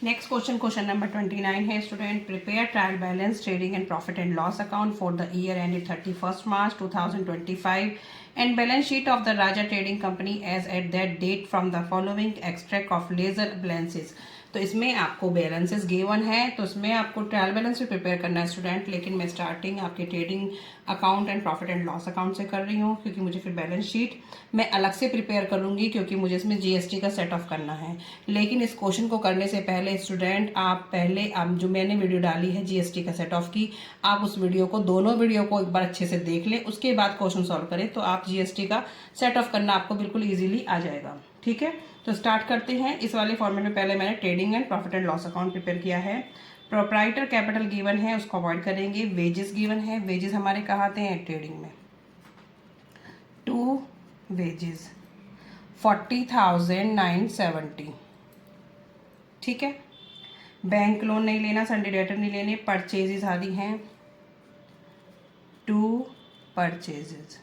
Next question, question number 29 है student, prepare trial balance trading and profit and loss account for the year ended 31st March 2025 and balance sheet of the Raja trading company as at that date from the following extract of ledger balances. तो इसमें आपको balances given है, तो इसमें आपको trial balance भी prepare करना है स्टूडेंट, लेकिन मैं स्टार्टिंग आपके trading account and profit and loss account से कर रही हूँ, क्योंकि मुझे फिर बैलेंस शीट मैं अलग से प्रिपेयर करूँगी, क्योंकि मुझे इसमें जीएसटी का सेट ऑफ करना है। लेकिन इस क्वेश्चन को करने से पहले स्टूडेंट आप जो मैंने वीडियो डाली है जीएसटी का सेट ऑफ की, आप उस वीडियो को, दोनों वीडियो को एक बार अच्छे से देख लें, उसके बाद क्वेश्चन सॉल्व करें, तो आप जीएसटी का सेट ऑफ करना आपको बिल्कुल ईजिली आ जाएगा। ठीक है, तो स्टार्ट करते हैं। इस वाले फॉर्मेट में पहले मैंने trading and profit and loss account prepare किया है। प्रोप्राइटर कैपिटल गिवन है, उसको अवॉइड करेंगे। वेजेस गिवन है, वेजेस हमारे कहाँ आते हैं ट्रेडिंग में, 2 वेजेस 40,970। ठीक है, बैंक लोन नहीं लेना, संडे डेटर नहीं लेने, परचेजेस आ रही हैं 2 परचेजेस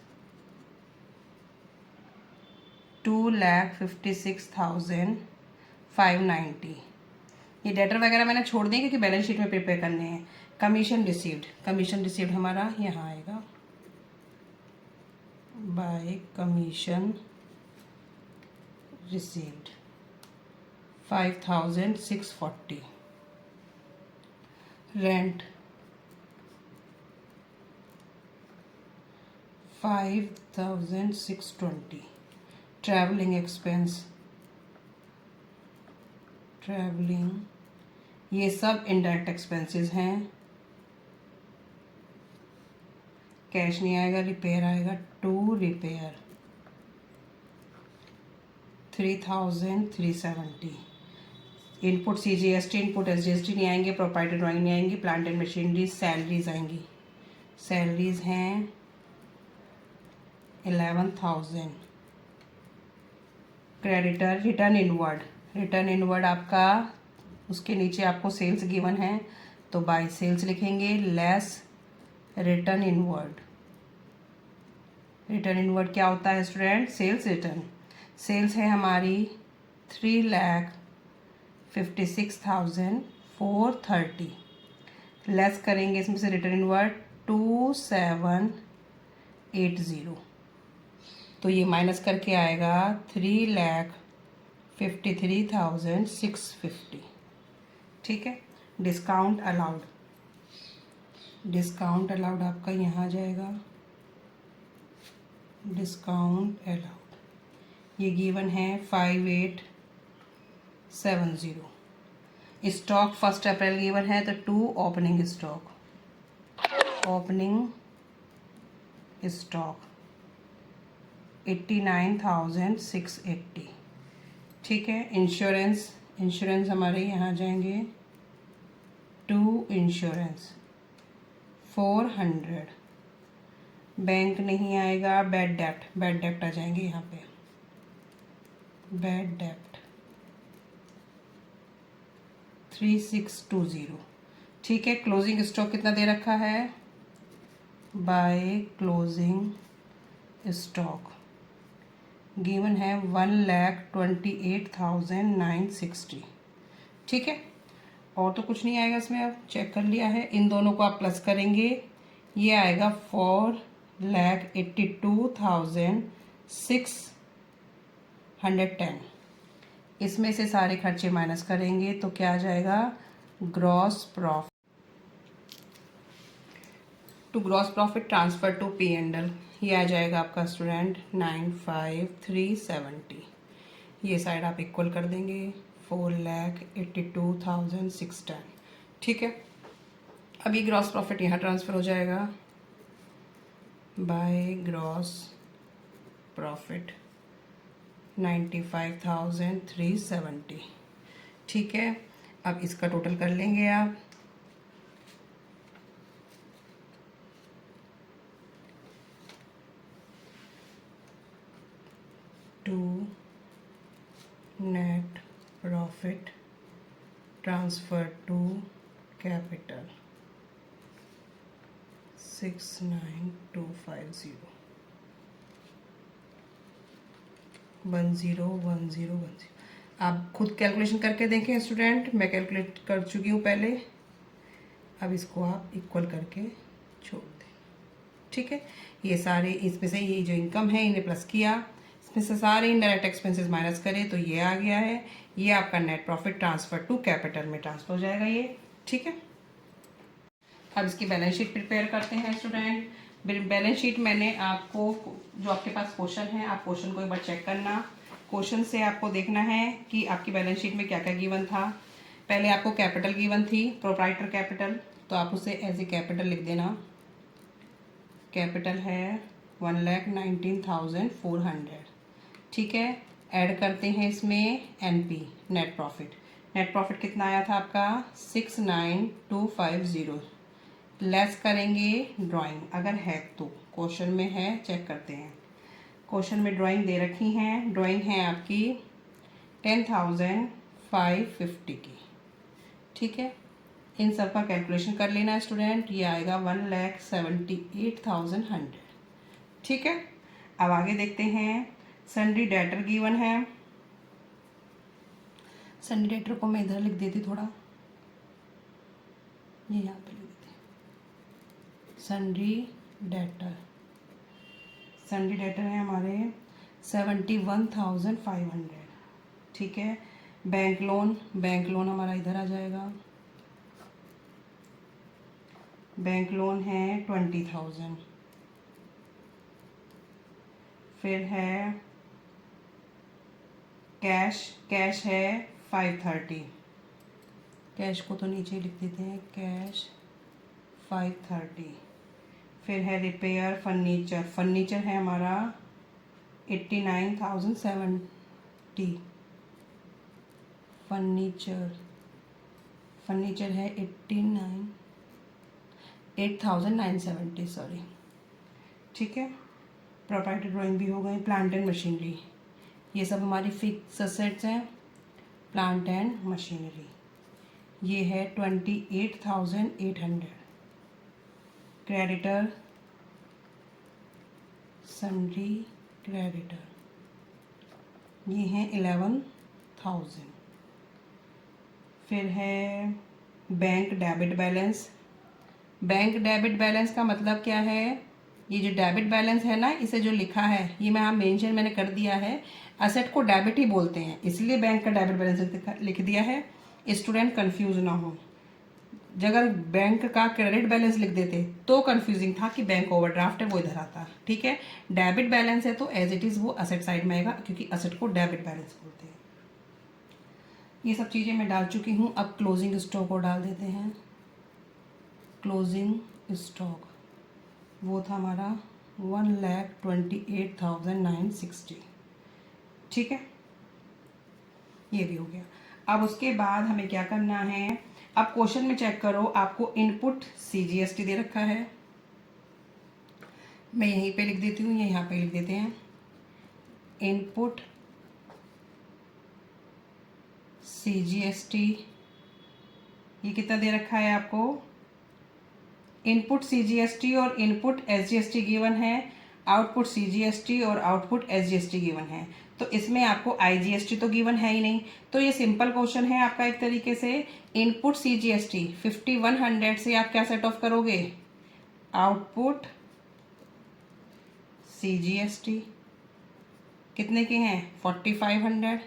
2,56,590। ये डेटर वगैरह मैंने छोड़ दिए क्योंकि बैलेंस शीट में प्रिपेयर करने हैं। कमीशन रिसीव्ड, कमीशन रिसीव्ड हमारा यहाँ आएगा, bye commission received 5,640। Rent 5,620। Travelling expense, travelling, ये सब इनडायरेक्ट एक्सपेंसेस हैं। कैश नहीं आएगा, रिपेयर आएगा, 2 repair 3,370। Input CGST, input SGST नहीं आएंगे, प्रोप्राइटर ड्राइंग नहीं आएंगी, प्लांट एंड मशीनरी, सैलरीज आएंगी। सैलरीज हैं 11,000। Creditor return inward, return inward आपका, उसके नीचे आपको सेल्स गिवन है, तो बाय सेल्स लिखेंगे, less return inward. Return inward क्या होता है स्टूडेंट, सेल्स रिटर्न। सेल्स है हमारी 3,56,430। लेस करेंगे इसमें से रिटर्न इनवर्ड 2,780, तो ये माइनस करके आएगा 3,53,650। ठीक है, डिस्काउंट अलाउड, डिस्काउंट अलाउड आपका यहाँ जाएगा, डिस्काउंट अलाउड, ये गिवन है 5,870। स्टॉक 1 अप्रैल गिवन है, तो 2 ओपनिंग स्टॉक, ओपनिंग स्टॉक 89,680। ठीक है, इंश्योरेंस, इंश्योरेंस हमारे यहाँ जाएंगे 2 इंश्योरेंस 400। बैंक नहीं आएगा, बैड डेप्ट, बैड डेप्ट आ जाएंगे यहाँ पे, बैड डेप्ट 3,620। ठीक है, क्लोजिंग स्टॉक कितना दे रखा है, बाय क्लोजिंग स्टॉक गिवन है 1,28,960। ठीक है, और तो कुछ नहीं आएगा इसमें, आप चेक कर लिया है। इन दोनों को आप प्लस करेंगे, ये आएगा 4,82,610। इसमें से सारे खर्चे माइनस करेंगे तो क्या आ जाएगा, gross profit, to gross profit transfer to P and L, ये आ जाएगा आपका स्टूडेंट 95,370। ये साइड आप इक्वल कर देंगे, 4,82,610। ठीक है, अभी ग्रॉस प्रॉफिट यहाँ ट्रांसफ़र हो जाएगा, बाय ग्रॉस प्रॉफिट 95,370। ठीक है, अब इसका टोटल कर लेंगे आप, to net profit transfer to capital 69250 101010। आप खुद कैलकुलेशन करके देखें स्टूडेंट, मैं कैलकुलेट कर चुकी हूँ पहले। अब इसको आप इक्वल करके छोड़ दें, ठीक है। ये सारे इसमें से ये जो इनकम है इन्हें प्लस किया, इसमें से सारे इनडायरेक्ट एक्सपेंसेस माइनस करें तो ये आ गया है। ये आपका net profit transfer to capital में ट्रांसफर हो जाएगा ये, ठीक है। अब इसकी बैलेंस शीट प्रिपेयर करते हैं स्टूडेंट। बैलेंस शीट मैंने आपको, जो आपके पास क्वेश्चन है आप क्वेश्चन को एक बार चेक करना। क्वेश्चन से आपको देखना है कि आपकी बैलेंस शीट में क्या क्या गिवन था। पहले आपको कैपिटल गिवन थी, प्रोप्राइटर कैपिटल, तो आप उसे एज ए कैपिटल लिख देना। कैपिटल है 1,19,400, ठीक है। ऐड करते हैं इसमें NP, net profit. Net profit कितना आया था आपका 69250। लेस करेंगे ड्राइंग, अगर है तो क्वेश्चन में है, चेक करते हैं। क्वेश्चन में ड्राइंग दे रखी हैं, ड्राइंग है आपकी 10,550 की, ठीक है। इन सब का कैलकुलेशन कर लेना है स्टूडेंट, ये आएगा 1,78,100, ठीक है। अब आगे देखते हैं। सन्ड्री डेटर गिवन है, सन्ड्री डेटर को मैं इधर लिख देती थोड़ा, ये यहाँ पे लिख देते हैं। सन्ड्री डेटर, सन्ड्री डेटर है हमारे 71,500, ठीक है। बैंक लोन, बैंक लोन हमारा इधर आ जाएगा। बैंक लोन है 20,000। फिर है कैश, कैश है 530। कैश को तो नीचे लिख देते हैं, कैश 530। फिर है रिपेयर फर्नीचर, फर्नीचर है हमारा 89,070। फर्नीचर, फर्नीचर है 8,970, सॉरी, ठीक है। प्रॉपर्टी ड्राइंग भी हो गई। प्लांट एंड मशीनरी, ये सब हमारी फिक्स असेट्स हैं। प्लांट एंड मशीनरी ये है 28,800। क्रेडिटर, सन्ड्री क्रेडिटर, ये हैं 11,000। फिर है bank debit balance. Bank debit balance का मतलब क्या है, ये जो डेबिट बैलेंस है ना, इसे जो लिखा है ये मैं यहाँ मेंशन मैंने कर दिया है। असेट को डेबिट ही बोलते हैं, इसलिए बैंक का डेबिट बैलेंस लिख दिया है, स्टूडेंट कंफ्यूज ना हो। अगर बैंक का क्रेडिट बैलेंस लिख देते तो कंफ्यूजिंग था कि बैंक ओवरड्राफ्ट है, वो इधर आता, ठीक है। डेबिट बैलेंस है तो एज इट इज वो असेट साइड में आएगा, क्योंकि असेट को डेबिट बैलेंस बोलते हैं। ये सब चीज़ें मैं डाल चुकी हूँ। अब क्लोजिंग स्टॉक को डाल देते हैं। क्लोजिंग स्टॉक वो था हमारा 1,28,960, ठीक है। ये भी हो गया। अब उसके बाद हमें क्या करना है, अब क्वेश्चन में चेक करो, आपको इनपुट CGST दे रखा है। मैं यहीं पे लिख देती हूँ, ये यहाँ पे लिख देते हैं। इनपुट CGST ये कितना दे रखा है आपको। इनपुट CGST और इनपुट SGST गिवन है, आउटपुट CGST और आउटपुट SGST गिवन है। तो इसमें आपको IGST तो गिवन है ही नहीं, तो ये सिंपल क्वेश्चन है आपका एक तरीके से। इनपुट CGST 5100 से आप क्या सेट ऑफ करोगे, आउटपुट CGST कितने के हैं 4500,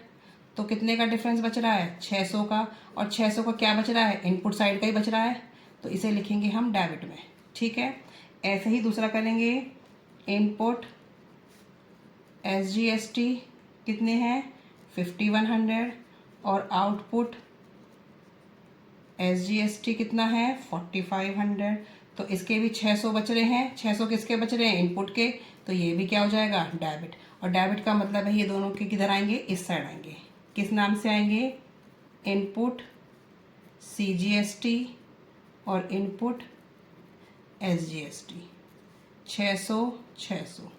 तो कितने का डिफरेंस बच रहा है 600 का, और 600 का क्या बच रहा है, इनपुट साइड का ही बच रहा है, तो इसे लिखेंगे हम डेबिट में, ठीक है। ऐसे ही दूसरा करेंगे, इनपुट SGST कितने हैं 5100, और आउटपुट SGST कितना है 4500, तो इसके भी 600 बच रहे हैं। 600 किसके बच रहे हैं, इनपुट के, तो ये भी क्या हो जाएगा डेबिट। और डेबिट का मतलब है ये दोनों के किधर आएंगे, इस साइड आएंगे। किस नाम से आएंगे, इनपुट CGST और इनपुट SGST। 600।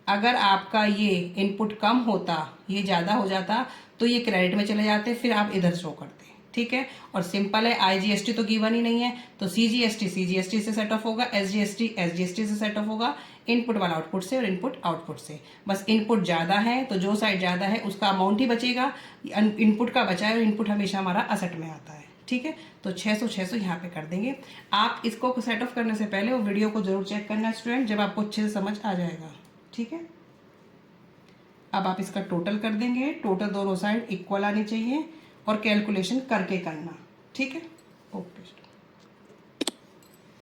अगर आपका ये इनपुट कम होता, ये ज़्यादा हो जाता, तो ये क्रेडिट में चले जाते, फिर आप इधर शो करते, ठीक है। और सिंपल है, IGST तो गिवन ही नहीं है, तो CGST से सेट ऑफ होगा, SGST से सेट ऑफ होगा, इनपुट वाला आउटपुट से और इनपुट आउटपुट से। बस इनपुट ज़्यादा है तो जो साइड ज़्यादा है उसका अमाउंट ही बचेगा, इनपुट का बचा है और इनपुट हमेशा हमारा असेट में आता है। ठीक है, तो 600 यहाँ पे कर देंगे। आप इसको सेट ऑफ करने से पहले वो वीडियो को जरूर चेक करना स्टूडेंट, जब आपको अच्छे से समझ आ जाएगा। ठीक है, अब आप इसका टोटल कर देंगे, टोटल दोनों साइड इक्वल आनी चाहिए और कैलकुलेशन करके करना। ठीक है, ओके।